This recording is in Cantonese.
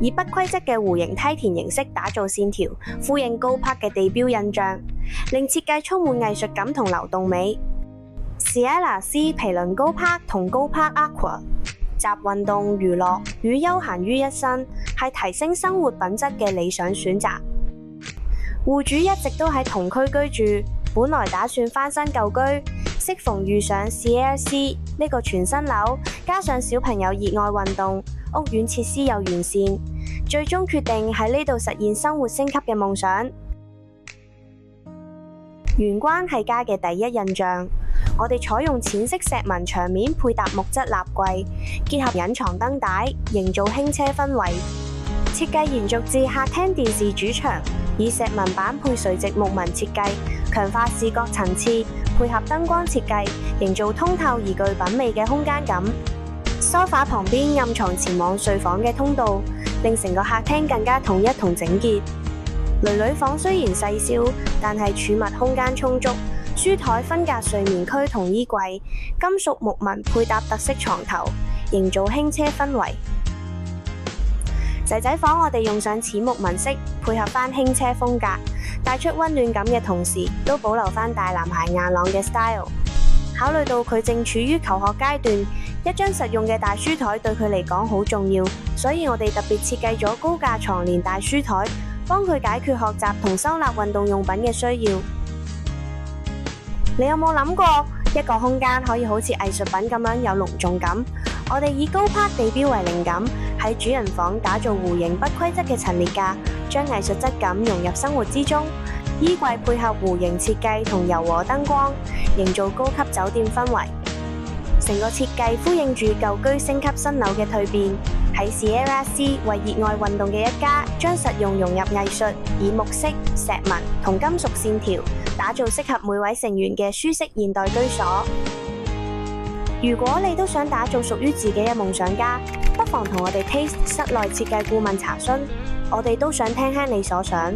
以不規則嘅弧形梯田形式打造線條，呼應高柏嘅地標印象，令設計充滿藝術感同流動美。Sierra Sea 毗鄰高柏同高柏 Aqua， 集運動、娛樂與休閒於一身，係提升生活品質嘅理想選擇。戶主一直都喺同區居住，本來打算翻新舊居，適逢遇上 Sierra Sea 呢個全新樓，加上小朋友熱愛運動，屋苑設施又完善，最終決定喺呢度實現生活升級嘅夢想。玄關係家嘅第一印象，我哋採用淺色石紋牆面配搭木質立櫃，結合隱藏燈帶，營造輕奢氛圍。設計延續至客廳電視主牆，以石紋板配垂直木紋設計，強化視覺層次，配合燈光設計，營造通透而具品味嘅空間感。梳化旁邊暗藏前往睡房嘅通道，令成個客廳更加統一同整潔。囡囡房雖然細小，但係儲物空間充足，書台分隔睡眠區同衣櫃，金屬木紋配搭特色床頭，營造輕奢氛圍。仔仔房我哋用上淺木紋飾，配合翻輕奢風格，帶出溫暖感嘅同時，都保留翻大男孩硬朗嘅 style。考慮到佢正處於求學階段，一張實用嘅大書台對佢嚟講好重要，所以我哋特別設計咗高架床連大書台，幫佢解決學習同收納運動用品嘅需要。你有冇諗過一個空間可以好似藝術品咁樣有隆重感？我哋以高柏地標為靈感，喺主人房打造弧形不規則嘅陳列架，將藝術質感融入生活之中。衣櫃配合弧形設計同柔和燈光，營造高級酒店氛圍。成個設計呼應住舊居升級新樓嘅蛻變。喺 Sierra Sea 為熱愛運動嘅一家，將實用融入藝術，以木飾、石紋同金屬線條，打造適合每位成員嘅舒適現代居所。如果你都想打造屬於自己嘅夢想家，不妨同我哋 Taste 室內設計顧問查詢，我哋都想聽聽你所想。